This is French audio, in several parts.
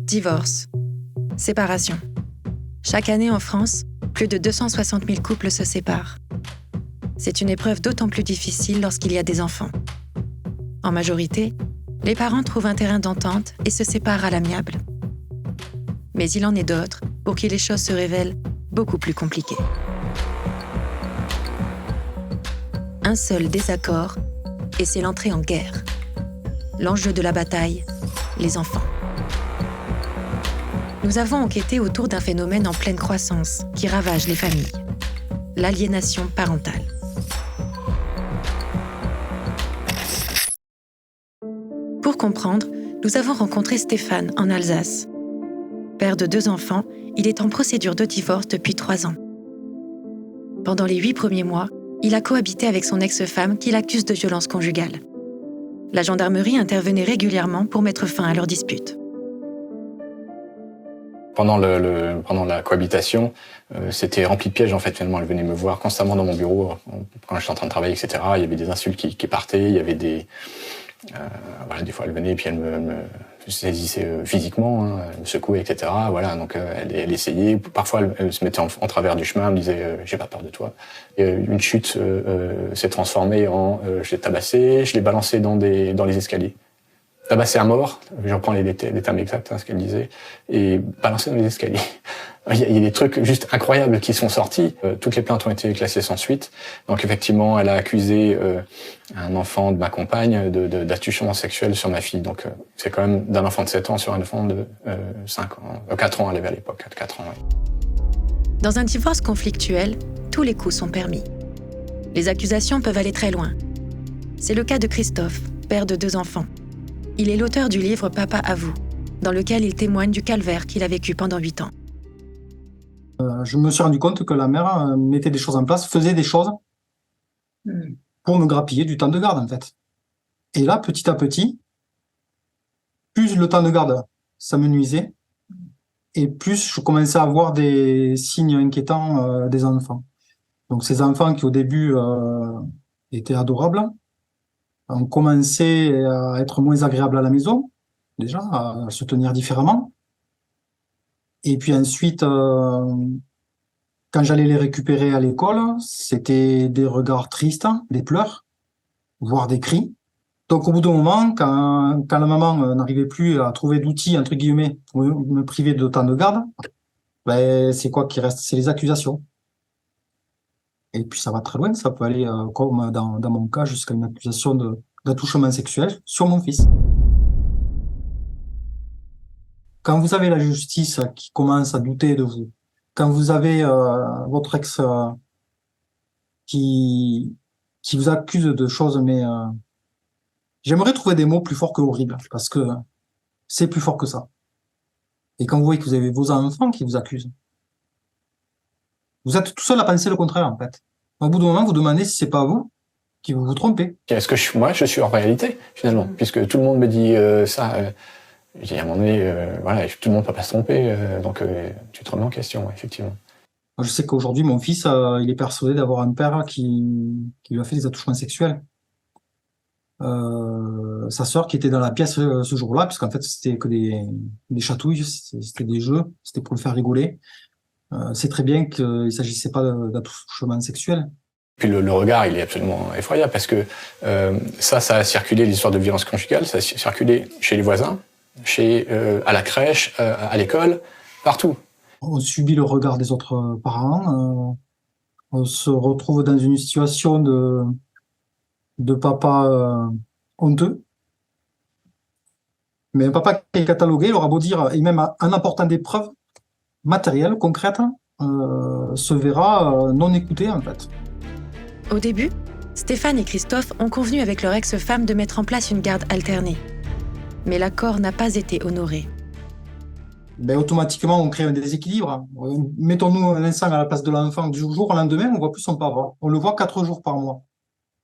Divorce, séparation. Chaque année en France, plus de 260 000 couples se séparent. C'est une épreuve d'autant plus difficile lorsqu'il y a des enfants. En majorité, les parents trouvent un terrain d'entente et se séparent à l'amiable. Mais il en est d'autres pour qui les choses se révèlent beaucoup plus compliquées. Un seul désaccord et c'est l'entrée en guerre. L'enjeu de la bataille, les enfants. Nous avons enquêté autour d'un phénomène en pleine croissance qui ravage les familles, l'aliénation parentale. Pour comprendre, nous avons rencontré Stéphane en Alsace. Père de 2 enfants, il est en procédure de divorce depuis 3 ans. Pendant les 8 premiers mois, il a cohabité avec son ex-femme qui l'accuse de violence conjugale. La gendarmerie intervenait régulièrement pour mettre fin à leur dispute. Pendant la cohabitation, c'était rempli de pièges en fait. Finalement, elle venait me voir constamment dans mon bureau quand j'étais en train de travailler, etc. Il y avait des insultes qui partaient, il y avait des des fois elle venait et puis elle me saisissait physiquement, elle me secouait, etc. Donc elle essayait. Parfois elle se mettait en travers du chemin, elle me disait j'ai pas peur de toi. Et une chute s'est transformée en je l'ai tabassé, je l'ai balancé dans les escaliers. Tabassé à mort, je reprends les termes exacts, ce qu'elle disait, et balancé dans les escaliers. Il y a des trucs juste incroyables qui sont sortis. Toutes les plaintes ont été classées sans suite. Donc effectivement, elle a accusé un enfant de ma compagne d'attouchement sexuel sur ma fille. Donc c'est quand même d'un enfant de 7 ans sur un enfant de 4 ans, elle avait à l'époque, 4 ans. Ouais. Dans un divorce conflictuel, tous les coups sont permis. Les accusations peuvent aller très loin. C'est le cas de Christophe, père de 2 enfants. Il est l'auteur du livre Papa avoue, dans lequel il témoigne du calvaire qu'il a vécu pendant 8 ans. Je me suis rendu compte que la mère mettait des choses en place, faisait des choses pour me grappiller du temps de garde, en fait. Et là, petit à petit, plus le temps de garde, ça me nuisait, et plus je commençais à avoir des signes inquiétants des enfants. Donc ces enfants qui, au début, étaient adorables, ont commencé à être moins agréables à la maison, déjà, à se tenir différemment. Et puis ensuite, quand j'allais les récupérer à l'école, c'était des regards tristes, des pleurs, voire des cris. Donc au bout d'un moment, quand la maman n'arrivait plus à trouver d'outils, entre guillemets, pour me priver de temps de garde, c'est quoi qui reste? C'est les accusations. Et puis ça va très loin, ça peut aller, comme dans mon cas, jusqu'à une accusation d'attouchement sexuel sur mon fils. Quand vous avez la justice qui commence à douter de vous, quand vous avez votre ex qui vous accuse de choses, mais j'aimerais trouver des mots plus forts que horrible, parce que c'est plus fort que ça. Et quand vous voyez que vous avez vos enfants qui vous accusent, vous êtes tout seul à penser le contraire, en fait. Au bout d'un moment, vous demandez si c'est pas vous qui vous trompez. Est-ce que moi, je suis en réalité, finalement, puisque tout le monde me dit ça. Je dis à un moment donné, tout le monde ne peut pas se tromper, donc tu te remets en question, effectivement. Je sais qu'aujourd'hui, mon fils, il est persuadé d'avoir un père qui lui a fait des attouchements sexuels. Sa sœur qui était dans la pièce ce jour-là, puisqu'en fait, c'était que des chatouilles, c'était des jeux, c'était pour le faire rigoler. C'est très bien qu'il ne s'agissait pas d'attouchement sexuel. Puis le regard, il est absolument effroyable, parce que ça a circulé, l'histoire de violence conjugale, ça a circulé chez les voisins, à la crèche, à l'école, partout. On subit le regard des autres parents. On se retrouve dans une situation de papa honteux. Mais un papa qui est catalogué, il aura beau dire, et même en apportant des preuves matérielles, concrètes, se verra non écouté, en fait. Au début, Stéphane et Christophe ont convenu avec leur ex-femme de mettre en place une garde alternée. Mais l'accord n'a pas été honoré. Automatiquement, on crée un déséquilibre. Mettons-nous un instant à la place de l'enfant du jour au lendemain, on voit plus son papa. On le voit 4 jours par mois.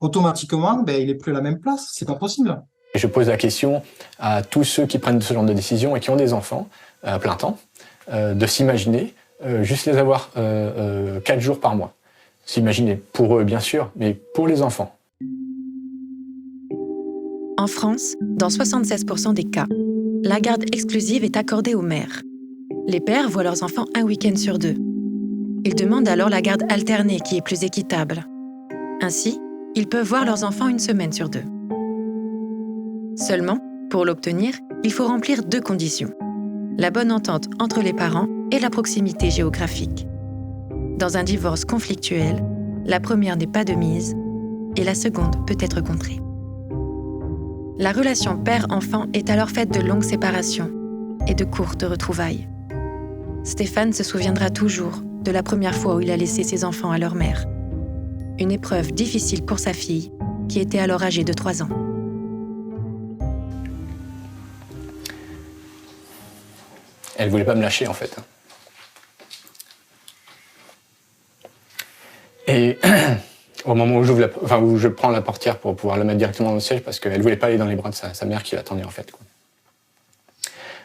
Automatiquement, il est plus à la même place. C'est pas possible. Et je pose la question à tous ceux qui prennent ce genre de décision et qui ont des enfants à plein temps, de s'imaginer juste les avoir 4 jours par mois. S'imaginer pour eux, bien sûr, mais pour les enfants. En France, dans 76% des cas, la garde exclusive est accordée aux mères. Les pères voient leurs enfants un week-end sur 2. Ils demandent alors la garde alternée qui est plus équitable. Ainsi, ils peuvent voir leurs enfants une semaine sur 2. Seulement, pour l'obtenir, il faut remplir 2 conditions. La bonne entente entre les parents et la proximité géographique. Dans un divorce conflictuel, la première n'est pas de mise et la seconde peut être contrée. La relation père-enfant est alors faite de longues séparations et de courtes retrouvailles. Stéphane se souviendra toujours de la première fois où il a laissé ses enfants à leur mère. Une épreuve difficile pour sa fille, qui était alors âgée de 3 ans. Elle voulait pas me lâcher, en fait. Et au moment où où je prends la portière pour pouvoir la mettre directement dans le siège, parce qu'elle voulait pas aller dans les bras de sa mère qui l'attendait, en fait, quoi.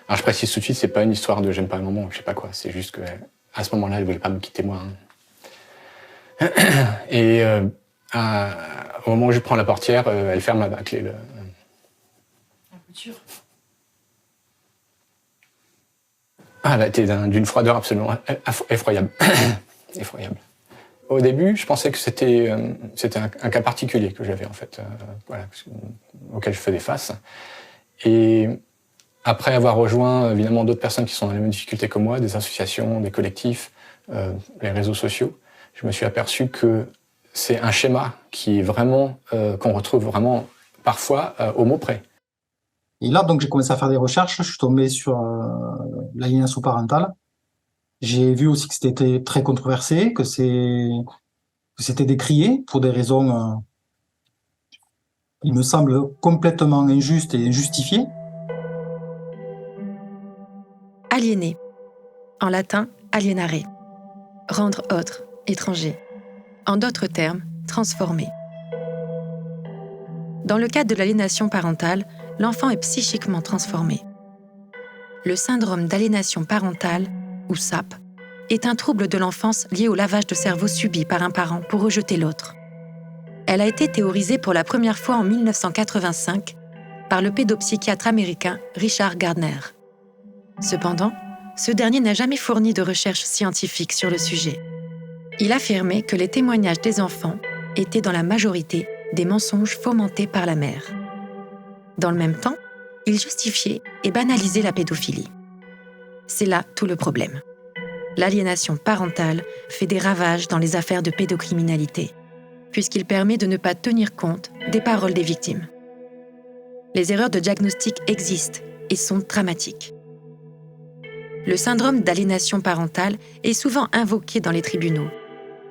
Alors je précise tout de suite, c'est pas une histoire de j'aime pas maman ou je sais pas quoi, c'est juste que à ce moment-là, elle voulait pas me quitter moi. Et au moment où je prends la portière, elle ferme la clé. La couture. Ah, elle a été d'une froideur absolument effroyable. Effroyable. Au début, je pensais que c'était un cas particulier que j'avais en fait, auquel je faisais face. Et après avoir rejoint évidemment d'autres personnes qui sont dans les mêmes difficultés que moi, des associations, des collectifs, les réseaux sociaux, je me suis aperçu que c'est un schéma qui est vraiment qu'on retrouve vraiment parfois au mot près. Et là, donc, j'ai commencé à faire des recherches. Je suis tombé sur l'aliénation parentale. J'ai vu aussi que c'était très controversé, que c'était décrié pour des raisons, il me semble, complètement injustes et injustifiées. Aliéner. En latin, alienare. Rendre autre, étranger. En d'autres termes, transformer. Dans le cas de l'aliénation parentale, l'enfant est psychiquement transformé. Le syndrome d'aliénation parentale, ou SAP, est un trouble de l'enfance lié au lavage de cerveau subi par un parent pour rejeter l'autre. Elle a été théorisée pour la première fois en 1985 par le pédopsychiatre américain Richard Gardner. Cependant, ce dernier n'a jamais fourni de recherches scientifiques sur le sujet. Il affirmait que les témoignages des enfants étaient dans la majorité des mensonges fomentés par la mère. Dans le même temps, il justifiait et banalisait la pédophilie. C'est là tout le problème. L'aliénation parentale fait des ravages dans les affaires de pédocriminalité, puisqu'il permet de ne pas tenir compte des paroles des victimes. Les erreurs de diagnostic existent et sont dramatiques. Le syndrome d'aliénation parentale est souvent invoqué dans les tribunaux.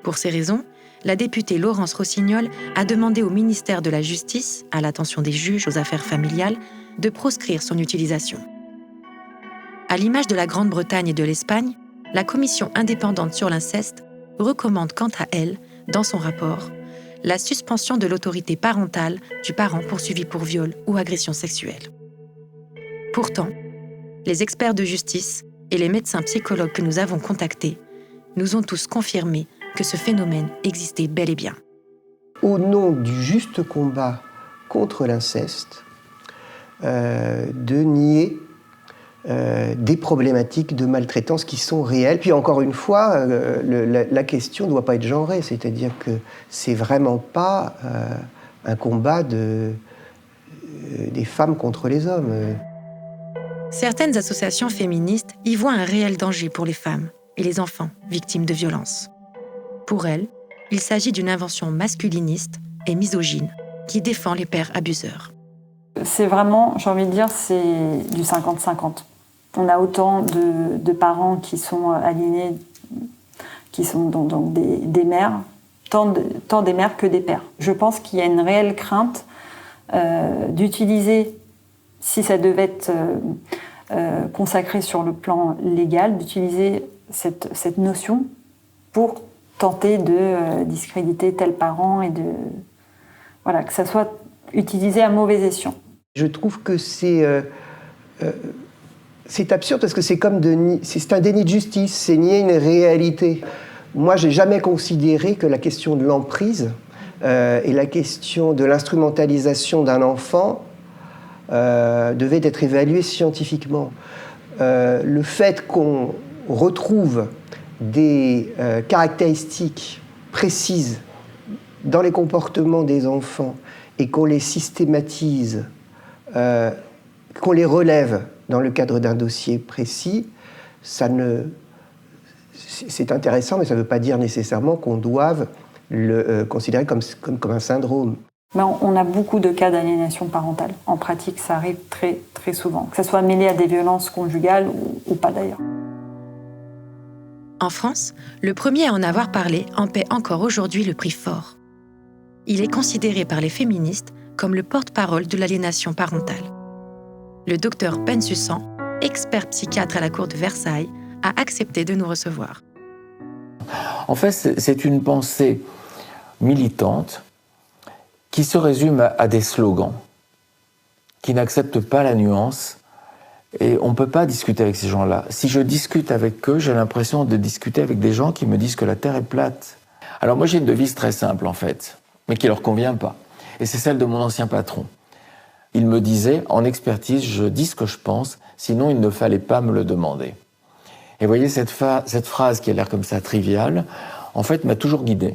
Pour ces raisons, la députée Laurence Rossignol a demandé au ministère de la Justice, à l'attention des juges aux affaires familiales, de proscrire son utilisation. À l'image de la Grande-Bretagne et de l'Espagne, la Commission indépendante sur l'inceste recommande quant à elle, dans son rapport, la suspension de l'autorité parentale du parent poursuivi pour viol ou agression sexuelle. Pourtant, les experts de justice et les médecins psychologues que nous avons contactés nous ont tous confirmé que ce phénomène existait bel et bien. Au nom du juste combat contre l'inceste, de nier des problématiques de maltraitance qui sont réelles. Puis encore une fois, la question ne doit pas être genrée, c'est-à-dire que c'est vraiment pas un combat des femmes contre les hommes. Certaines associations féministes y voient un réel danger pour les femmes et les enfants victimes de violences. Pour elles, il s'agit d'une invention masculiniste et misogyne qui défend les pères abuseurs. C'est vraiment, j'ai envie de dire, c'est du 50-50. On a autant de parents qui sont aliénés, qui sont donc des mères, tant des mères que des pères. Je pense qu'il y a une réelle crainte d'utiliser, si ça devait être consacré sur le plan légal, d'utiliser cette notion pour tenter de discréditer tel parent et que ça soit utilisé à mauvais escient. Je trouve que c'est absurde parce que c'est un déni de justice, c'est nier une réalité. Moi, j'ai jamais considéré que la question de l'emprise et la question de l'instrumentalisation d'un enfant devait être évalué scientifiquement. Le fait qu'on retrouve des caractéristiques précises dans les comportements des enfants et qu'on les systématise, qu'on les relève dans le cadre d'un dossier précis, c'est intéressant, mais ça ne veut pas dire nécessairement qu'on doive le considérer comme un syndrome. Mais on a beaucoup de cas d'aliénation parentale. En pratique, ça arrive très, très souvent, que ça soit mêlé à des violences conjugales ou pas d'ailleurs. En France, le premier à en avoir parlé en paie encore aujourd'hui le prix fort. Il est considéré par les féministes comme le porte-parole de l'aliénation parentale. Le docteur Bensussan, expert psychiatre à la cour de Versailles, a accepté de nous recevoir. En fait, c'est une pensée militante qui se résume à des slogans, qui n'acceptent pas la nuance, et on ne peut pas discuter avec ces gens-là. Si je discute avec eux, j'ai l'impression de discuter avec des gens qui me disent que la Terre est plate. Alors moi, j'ai une devise très simple, en fait, mais qui ne leur convient pas. Et c'est celle de mon ancien patron. Il me disait, en expertise, je dis ce que je pense, sinon il ne fallait pas me le demander. Et vous voyez, cette phrase qui a l'air comme ça triviale, en fait, m'a toujours guidé.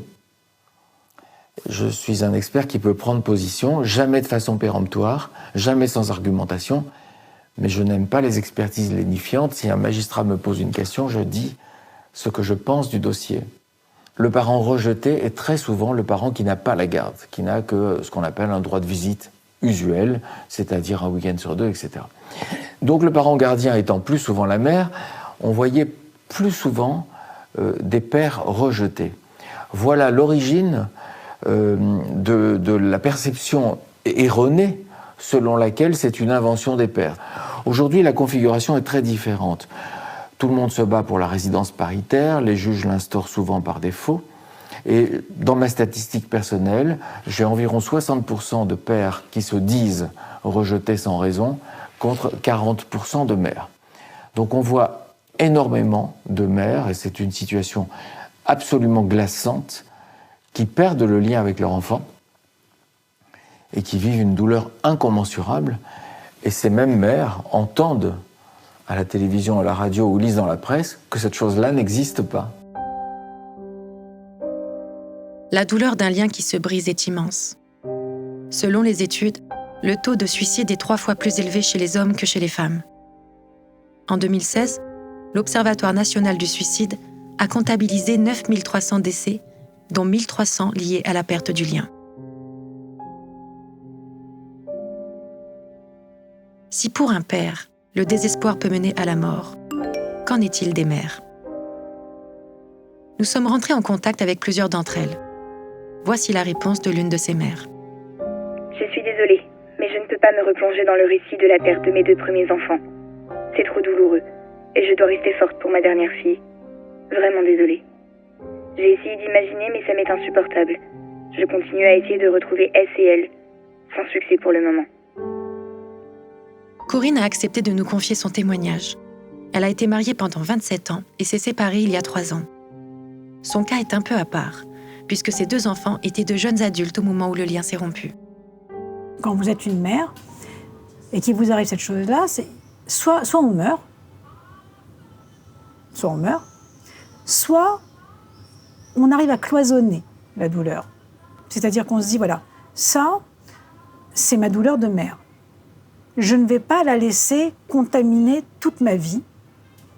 Je suis un expert qui peut prendre position, jamais de façon péremptoire, jamais sans argumentation, mais je n'aime pas les expertises lénifiantes. Si un magistrat me pose une question, je dis ce que je pense du dossier. Le parent rejeté est très souvent le parent qui n'a pas la garde, qui n'a que ce qu'on appelle un droit de visite usuel, c'est-à-dire un week-end sur 2, etc. Donc le parent gardien étant plus souvent la mère, on voyait plus souvent des pères rejetés. Voilà l'origine de la perception erronée selon laquelle c'est une invention des pères. Aujourd'hui, la configuration est très différente. Tout le monde se bat pour la résidence paritaire, les juges l'instaurent souvent par défaut. Et dans ma statistique personnelle, j'ai environ 60% de pères qui se disent rejetés sans raison, contre 40% de mères. Donc on voit énormément de mères, et c'est une situation absolument glaçante, qui perdent le lien avec leur enfant et qui vivent une douleur incommensurable. Et ces mêmes mères entendent à la télévision, à la radio ou lisent dans la presse que cette chose-là n'existe pas. La douleur d'un lien qui se brise est immense. Selon les études, le taux de suicide est 3 fois plus élevé chez les hommes que chez les femmes. En 2016, l'Observatoire national du suicide a comptabilisé 9300 décès, dont 1300 liés à la perte du lien. Si pour un père, le désespoir peut mener à la mort, qu'en est-il des mères ? Nous sommes rentrés en contact avec plusieurs d'entre elles. Voici la réponse de l'une de ces mères. Je suis désolée, mais je ne peux pas me replonger dans le récit de la perte de mes 2 premiers enfants. C'est trop douloureux, et je dois rester forte pour ma dernière fille. Vraiment désolée. J'ai essayé d'imaginer, mais ça m'est insupportable. Je continue à essayer de retrouver S et L, sans succès pour le moment. Corinne a accepté de nous confier son témoignage. Elle a été mariée pendant 27 ans et s'est séparée il y a 3 ans. Son cas est un peu à part, puisque ses 2 enfants étaient de jeunes adultes au moment où le lien s'est rompu. Quand vous êtes une mère et qu'il vous arrive cette chose-là, c'est soit on meurt, soit on arrive à cloisonner la douleur. C'est-à-dire qu'on se dit, voilà, ça, c'est ma douleur de mère. Je ne vais pas la laisser contaminer toute ma vie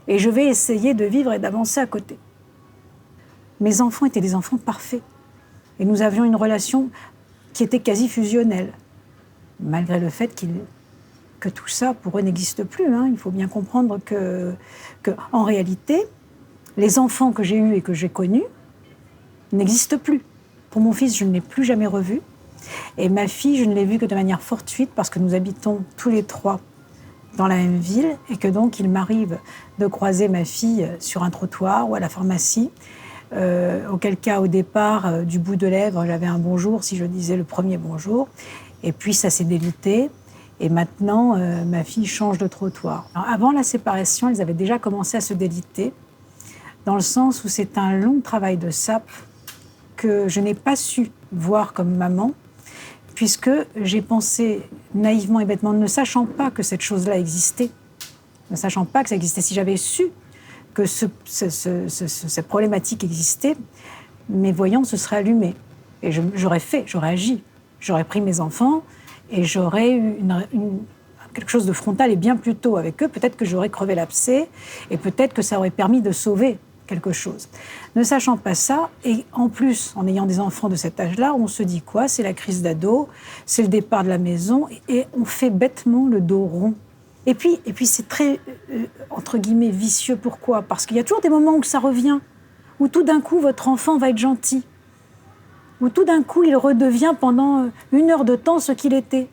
et je vais essayer de vivre et d'avancer à côté. Mes enfants étaient des enfants parfaits et nous avions une relation qui était quasi fusionnelle, malgré le fait que tout ça, pour eux, n'existe plus. Il faut bien comprendre que, en réalité, les enfants que j'ai eus et que j'ai connus n'existent plus. Pour mon fils, je ne l'ai plus jamais revu. Et ma fille, je ne l'ai vue que de manière fortuite parce que nous habitons tous les 3 dans la même ville et que donc il m'arrive de croiser ma fille sur un trottoir ou à la pharmacie. Auquel cas, au départ, du bout de lèvres, j'avais un bonjour si je disais le premier bonjour. Et puis ça s'est délité. Et maintenant, ma fille change de trottoir. Alors, avant la séparation, elles avaient déjà commencé à se déliter, dans le sens où c'est un long travail de sape que je n'ai pas su voir comme maman, puisque j'ai pensé naïvement et bêtement, ne sachant pas que cette chose-là existait, ne sachant pas que ça existait. Si j'avais su que cette problématique existait, mes voyants se seraient allumés. Et j'aurais agi. J'aurais pris mes enfants et j'aurais eu quelque chose de frontal et bien plus tôt avec eux. Peut-être que j'aurais crevé l'abcès et peut-être que ça aurait permis de sauver quelque chose. Ne sachant pas ça, et en plus, en ayant des enfants de cet âge-là, on se dit quoi? C'est la crise d'ado, c'est le départ de la maison, et on fait bêtement le dos rond. Et puis c'est très, entre guillemets, vicieux. Pourquoi? Parce qu'il y a toujours des moments où ça revient, où tout d'un coup, votre enfant va être gentil, où tout d'un coup, il redevient pendant 1 heure de temps ce qu'il était.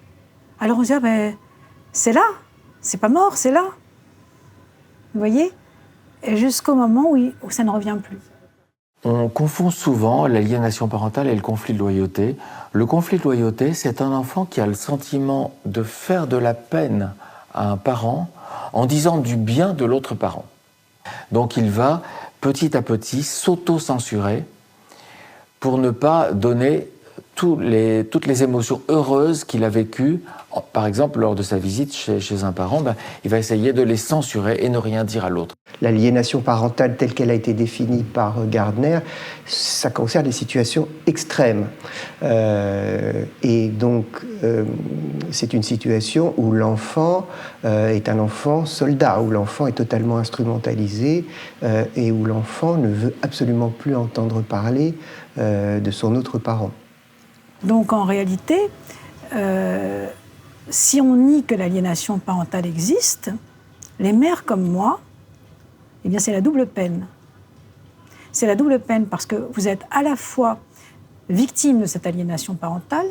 Alors on se dit, c'est là, c'est pas mort, c'est là. Vous voyez? Et jusqu'au moment où ça ne revient plus. On confond souvent l'aliénation parentale et le conflit de loyauté. Le conflit de loyauté, c'est un enfant qui a le sentiment de faire de la peine à un parent en disant du bien de l'autre parent. Donc il va petit à petit s'auto-censurer pour ne pas donner toutes les émotions heureuses qu'il a vécues. Par exemple, lors de sa visite chez un parent, il va essayer de les censurer et ne rien dire à l'autre. L'aliénation parentale telle qu'elle a été définie par Gardner, ça concerne des situations extrêmes. Et donc, c'est une situation où l'enfant est un enfant soldat, où l'enfant est totalement instrumentalisé et où l'enfant ne veut absolument plus entendre parler de son autre parent. Donc, en réalité, si on nie que l'aliénation parentale existe, les mères comme moi, eh bien c'est la double peine. C'est la double peine parce que vous êtes à la fois victime de cette aliénation parentale,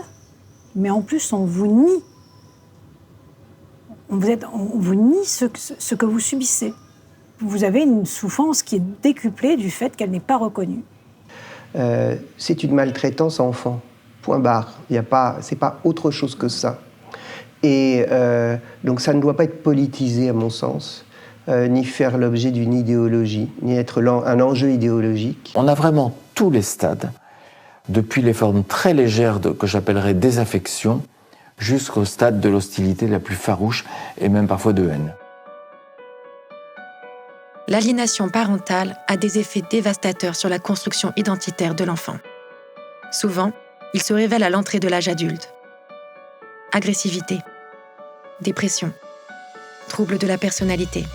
mais en plus on vous nie. On vous nie ce que vous subissez. Vous avez une souffrance qui est décuplée du fait qu'elle n'est pas reconnue. C'est une maltraitance enfant. Point barre. C'est pas autre chose que ça. Et donc ça ne doit pas être politisé à mon sens, ni faire l'objet d'une idéologie, ni être un enjeu idéologique. On a vraiment tous les stades, depuis les formes très légères que j'appellerais désaffection, jusqu'au stade de l'hostilité la plus farouche et même parfois de haine. L'aliénation parentale a des effets dévastateurs sur la construction identitaire de l'enfant. Souvent, il se révèle à l'entrée de l'âge adulte. Agressivité, dépression, troubles de la personnalité.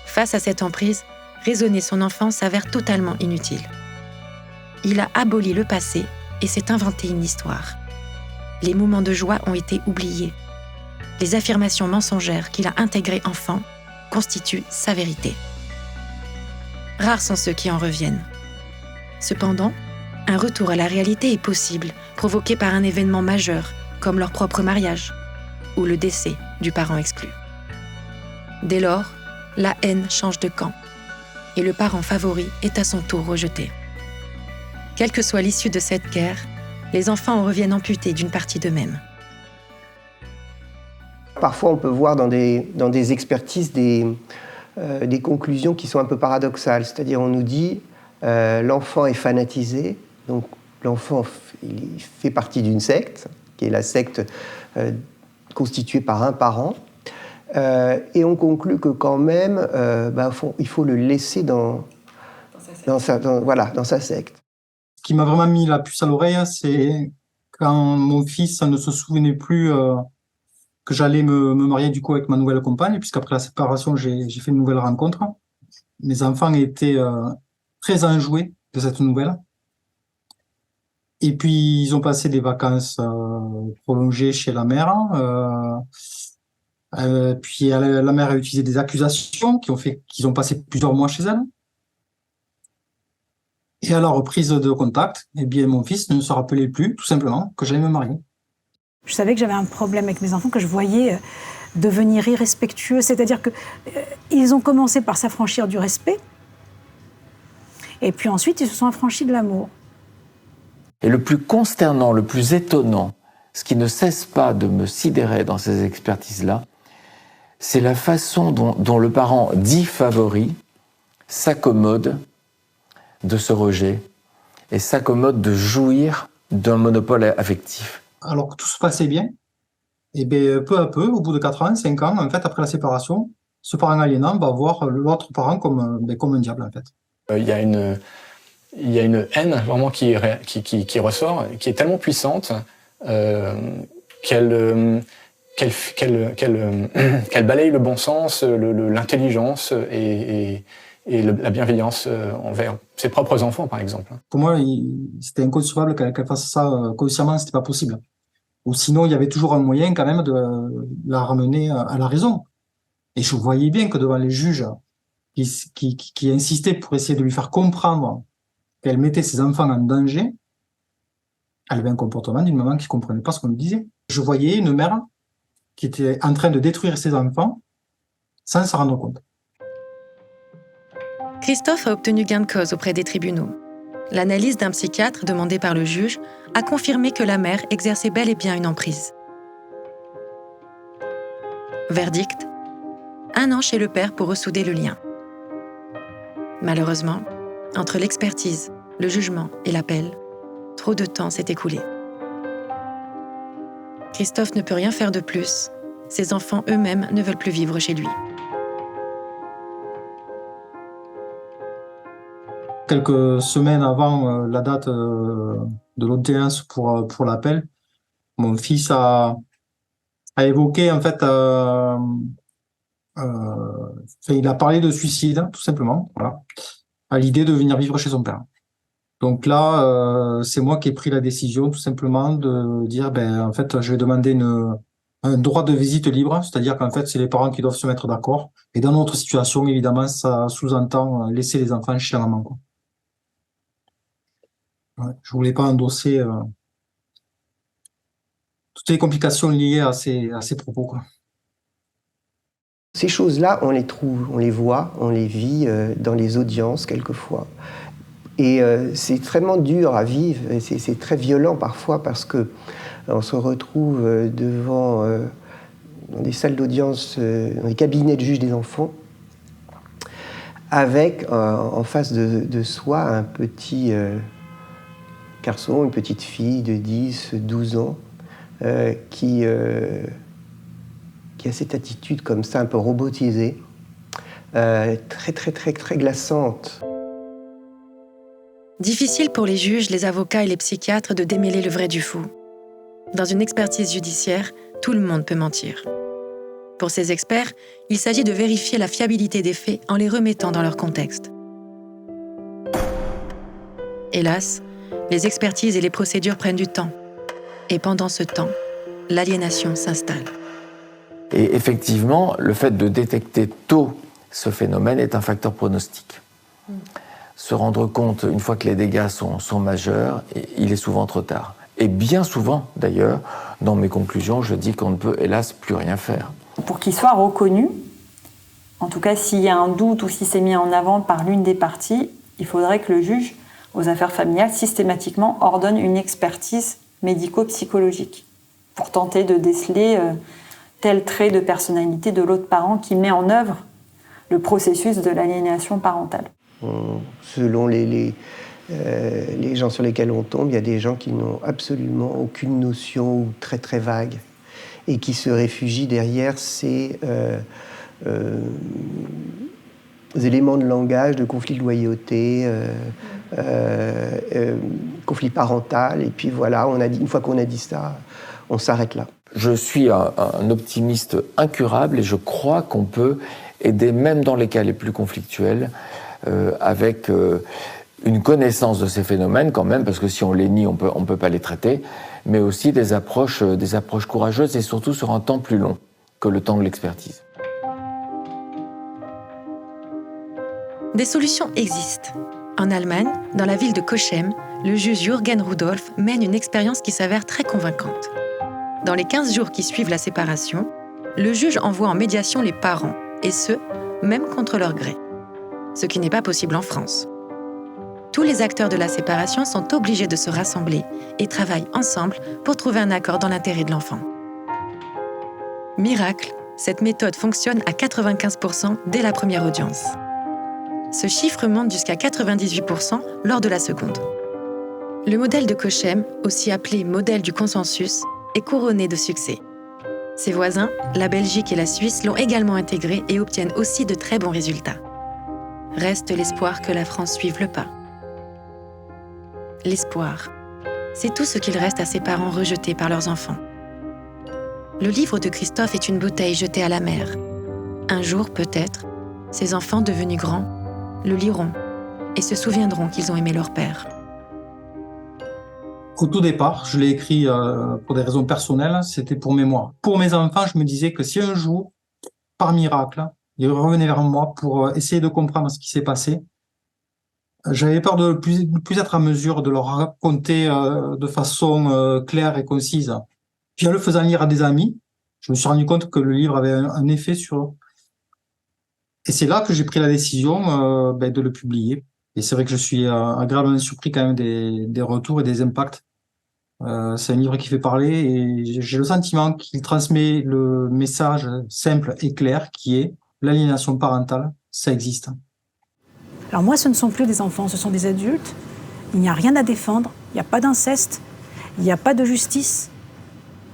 Face à cette emprise, raisonner son enfant s'avère totalement inutile. Il a aboli le passé et s'est inventé une histoire. Les moments de joie ont été oubliés. Les affirmations mensongères qu'il a intégrées enfant constituent sa vérité. Rares sont ceux qui en reviennent. Cependant, un retour à la réalité est possible, provoqué par un événement majeur, comme leur propre mariage, ou le décès du parent exclu. Dès lors, la haine change de camp, et le parent favori est à son tour rejeté. Quelle que soit l'issue de cette guerre, les enfants en reviennent amputés d'une partie d'eux-mêmes. Parfois, on peut voir dans des expertises des conclusions qui sont un peu paradoxales. C'est-à-dire, on nous dit l'enfant est fanatisé, donc l'enfant il fait partie d'une secte, qui est la secte constituée par un parent, et on conclut que quand même, il faut le laisser dans sa secte. Ce qui m'a vraiment mis la puce à l'oreille, c'est quand mon fils ne se souvenait plus que j'allais me marier du coup avec ma nouvelle compagne, puisqu'après la séparation, j'ai fait une nouvelle rencontre. Mes enfants étaient très enjoués de cette nouvelle. Et puis, ils ont passé des vacances prolongées chez la mère. Puis, la mère a utilisé des accusations qui ont fait qu'ils ont passé plusieurs mois chez elle. Et à la reprise de contact, eh bien, mon fils ne se rappelait plus, tout simplement, que j'allais me marier. Je savais que j'avais un problème avec mes enfants, que je voyais devenir irrespectueux. C'est-à-dire qu'ils ont commencé par s'affranchir du respect. Et puis ensuite, ils se sont affranchis de l'amour. Et le plus consternant, le plus étonnant, ce qui ne cesse pas de me sidérer dans ces expertises-là, c'est la façon dont le parent dit favori s'accommode de ce rejet et s'accommode de jouir d'un monopole affectif. alors que tout se passait bien. Et bien, peu à peu, au bout de 4 ans, 5 ans, en fait, après la séparation, ce parent aliénant va voir l'autre parent comme un diable, en fait. Il y a une haine vraiment qui ressort, qui est tellement puissante qu'elle balaye le bon sens, l'intelligence et la bienveillance envers ses propres enfants, par exemple. Pour moi, c'était inconcevable qu'elle fasse ça consciemment, c'était pas possible. Ou sinon, il y avait toujours un moyen quand même de la ramener à la raison. Et je voyais bien que devant les juges qui insistaient pour essayer de lui faire comprendre qu'elle mettait ses enfants en danger, elle avait un comportement d'une maman qui comprenait pas ce qu'on lui disait. Je voyais une mère qui était en train de détruire ses enfants sans s'en rendre compte. Christophe a obtenu gain de cause auprès des tribunaux. L'analyse d'un psychiatre demandée par le juge a confirmé que la mère exerçait bel et bien une emprise. Verdict : 1 an chez le père pour ressouder le lien. Malheureusement, entre l'expertise, le jugement et l'appel, trop de temps s'est écoulé. Christophe ne peut rien faire de plus. Ses enfants eux-mêmes ne veulent plus vivre chez lui. Quelques semaines avant la date de l'audience pour l'appel, mon fils a évoqué, en fait, il a parlé de suicide, tout simplement, voilà, à l'idée de venir vivre chez son père. Donc là, c'est moi qui ai pris la décision, tout simplement, de dire, en fait, je vais demander un droit de visite libre, c'est-à-dire qu'en fait, c'est les parents qui doivent se mettre d'accord. Et dans notre situation, évidemment, ça sous-entend laisser les enfants chez la maman, quoi. Ouais, je voulais pas endosser toutes les complications liées à ces propos, quoi. Ces choses-là, on les trouve, on les voit, on les vit dans les audiences quelquefois. Et c'est extrêmement dur à vivre, et c'est très violent parfois parce que on se retrouve devant dans des salles d'audience, dans les cabinets de juges des enfants, avec en face de soi un petit garçon, une petite fille de 10, 12 ans, qui a cette attitude comme ça, un peu robotisée, très glaçante. Difficile pour les juges, les avocats et les psychiatres de démêler le vrai du faux. Dans une expertise judiciaire, tout le monde peut mentir. Pour ces experts, il s'agit de vérifier la fiabilité des faits en les remettant dans leur contexte. Hélas, les expertises et les procédures prennent du temps. Et pendant ce temps, l'aliénation s'installe. Et effectivement, le fait de détecter tôt ce phénomène est un facteur pronostic. Se rendre compte, une fois que les dégâts sont majeurs, il est souvent trop tard. Et bien souvent, d'ailleurs, dans mes conclusions, je dis qu'on ne peut, hélas, plus rien faire. Pour qu'il soit reconnu, en tout cas s'il y a un doute ou si c'est mis en avant par l'une des parties, il faudrait que le juge aux affaires familiales systématiquement ordonne une expertise médico-psychologique pour tenter de déceler tel trait de personnalité de l'autre parent qui met en œuvre le processus de l'aliénation parentale. Selon les gens sur lesquels on tombe, il y a des gens qui n'ont absolument aucune notion ou très vague et qui se réfugient derrière ces éléments de langage, de conflit de loyauté, conflit parental, et puis voilà, une fois qu'on a dit ça, on s'arrête là. Je suis un optimiste incurable et je crois qu'on peut aider, même dans les cas les plus conflictuels, avec une connaissance de ces phénomènes quand même, parce que si on les nie, on peut pas les traiter, mais aussi des approches courageuses et surtout sur un temps plus long que le temps de l'expertise. Des solutions existent. En Allemagne, dans la ville de Cochem, le juge Jürgen Rudolph mène une expérience qui s'avère très convaincante. Dans les 15 jours qui suivent la séparation, le juge envoie en médiation les parents, et ce, même contre leur gré. Ce qui n'est pas possible en France. Tous les acteurs de la séparation sont obligés de se rassembler et travaillent ensemble pour trouver un accord dans l'intérêt de l'enfant. Miracle, cette méthode fonctionne à 95% dès la première audience. Ce chiffre monte jusqu'à 98% lors de la seconde. Le modèle de Cochem, aussi appelé modèle du consensus, est couronné de succès. Ses voisins, la Belgique et la Suisse, l'ont également intégré et obtiennent aussi de très bons résultats. Reste l'espoir que la France suive le pas. L'espoir, c'est tout ce qu'il reste à ces parents rejetés par leurs enfants. Le livre de Christophe est une bouteille jetée à la mer. Un jour, peut-être, ces enfants devenus grands le liront et se souviendront qu'ils ont aimé leur père. Au tout départ, je l'ai écrit pour des raisons personnelles, c'était pour mémoire. Pour mes enfants, je me disais que si un jour, par miracle, ils revenaient vers moi pour essayer de comprendre ce qui s'est passé, j'avais peur de plus être en mesure de leur raconter de façon claire et concise. Puis en le faisant lire à des amis, je me suis rendu compte que le livre avait un effet sur eux. Et c'est là que j'ai pris la décision de le publier. Et c'est vrai que je suis agréablement surpris quand même des retours et des impacts. C'est un livre qui fait parler et j'ai le sentiment qu'il transmet le message simple et clair qui est l'aliénation parentale, ça existe. Alors moi, ce ne sont plus des enfants, ce sont des adultes. Il n'y a rien à défendre, il n'y a pas d'inceste, il n'y a pas de justice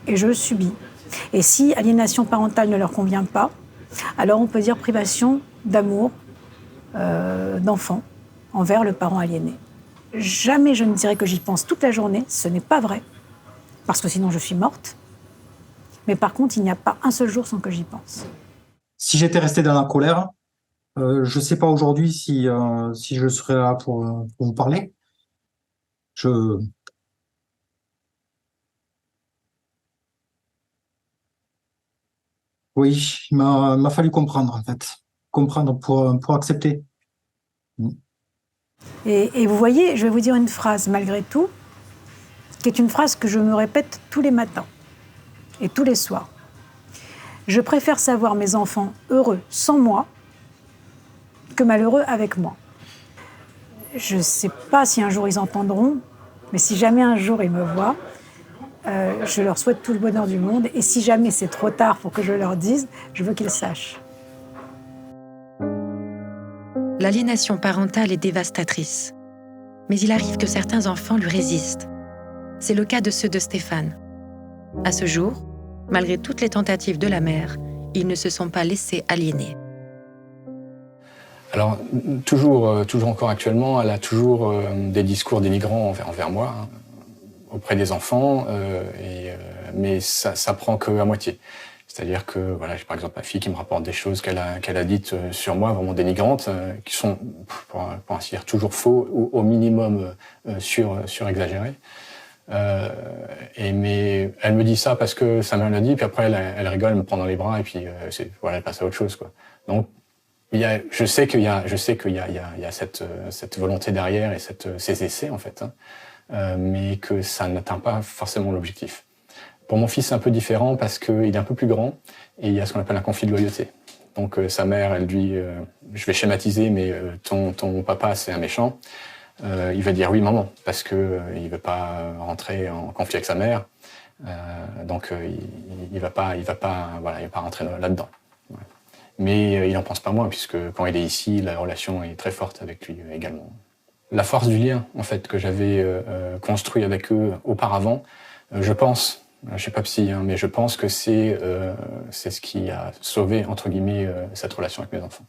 et je le subis. Et si aliénation parentale ne leur convient pas, alors on peut dire privation d'amour d'enfant envers le parent aliéné. Jamais je ne dirais que j'y pense toute la journée, ce n'est pas vrai, parce que sinon je suis morte. Mais par contre, il n'y a pas un seul jour sans que j'y pense. Si j'étais resté dans la colère, je ne sais pas aujourd'hui si je serais là pour vous parler. Oui, il m'a fallu comprendre, en fait. Comprendre pour accepter. Et vous voyez, je vais vous dire une phrase, malgré tout, qui est une phrase que je me répète tous les matins et tous les soirs. Je préfère savoir mes enfants heureux sans moi que malheureux avec moi. Je ne sais pas si un jour ils entendront, mais si jamais un jour ils me voient, je leur souhaite tout le bonheur du monde. Et si jamais c'est trop tard pour que je leur dise, je veux qu'ils sachent. L'aliénation parentale est dévastatrice. Mais il arrive que certains enfants lui résistent. C'est le cas de ceux de Stéphane. À ce jour, malgré toutes les tentatives de la mère, ils ne se sont pas laissés aliéner. Alors, toujours encore actuellement, elle a toujours des discours dénigrants envers moi, hein, auprès des enfants, mais ça prend qu'à moitié. C'est-à-dire que voilà, j'ai par exemple ma fille qui me rapporte des choses qu'elle a dites sur moi, vraiment dénigrantes, qui sont, pour ainsi dire, toujours faux, ou au minimum surexagérées. Mais elle me dit ça parce que sa mère l'a dit, puis après elle rigole, elle me prend dans les bras, et puis elle passe à autre chose, quoi. Donc je sais qu'il y a cette volonté derrière et ces essais en fait, hein, mais que ça n'atteint pas forcément l'objectif. Pour mon fils, c'est un peu différent parce qu'il est un peu plus grand et il y a ce qu'on appelle un conflit de loyauté. Donc sa mère, elle dit, je vais schématiser, mais ton papa c'est un méchant. Il va dire oui maman parce que il veut pas rentrer en conflit avec sa mère, donc il va pas rentrer là-dedans. Ouais. Mais il n'en pense pas moins puisque quand il est ici, la relation est très forte avec lui également. La force du lien en fait que j'avais construit avec eux auparavant, je pense. Je suis pas psy, hein, mais je pense que c'est ce qui a sauvé entre guillemets cette relation avec mes enfants.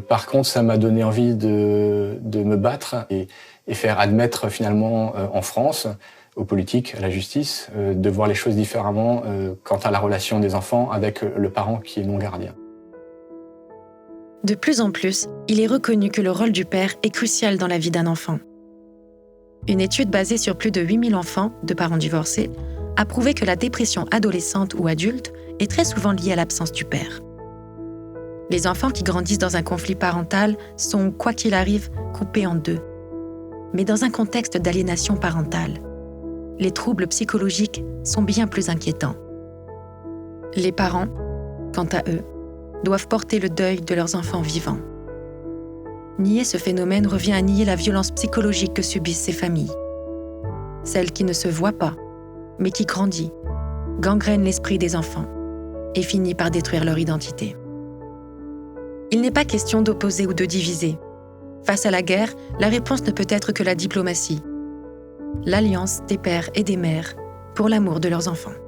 Par contre, ça m'a donné envie de me battre et faire admettre finalement en France, aux politiques, à la justice, de voir les choses différemment quant à la relation des enfants avec le parent qui est non gardien. De plus en plus, il est reconnu que le rôle du père est crucial dans la vie d'un enfant. Une étude basée sur plus de 8000 enfants de parents divorcés a prouvé que la dépression adolescente ou adulte est très souvent liée à l'absence du père. Les enfants qui grandissent dans un conflit parental sont, quoi qu'il arrive, coupés en deux. Mais dans un contexte d'aliénation parentale, les troubles psychologiques sont bien plus inquiétants. Les parents, quant à eux, doivent porter le deuil de leurs enfants vivants. Nier ce phénomène revient à nier la violence psychologique que subissent ces familles. Celle qui ne se voit pas, mais qui grandit, gangrène l'esprit des enfants et finit par détruire leur identité. Il n'est pas question d'opposer ou de diviser. Face à la guerre, la réponse ne peut être que la diplomatie. l'alliance des pères et des mères pour l'amour de leurs enfants.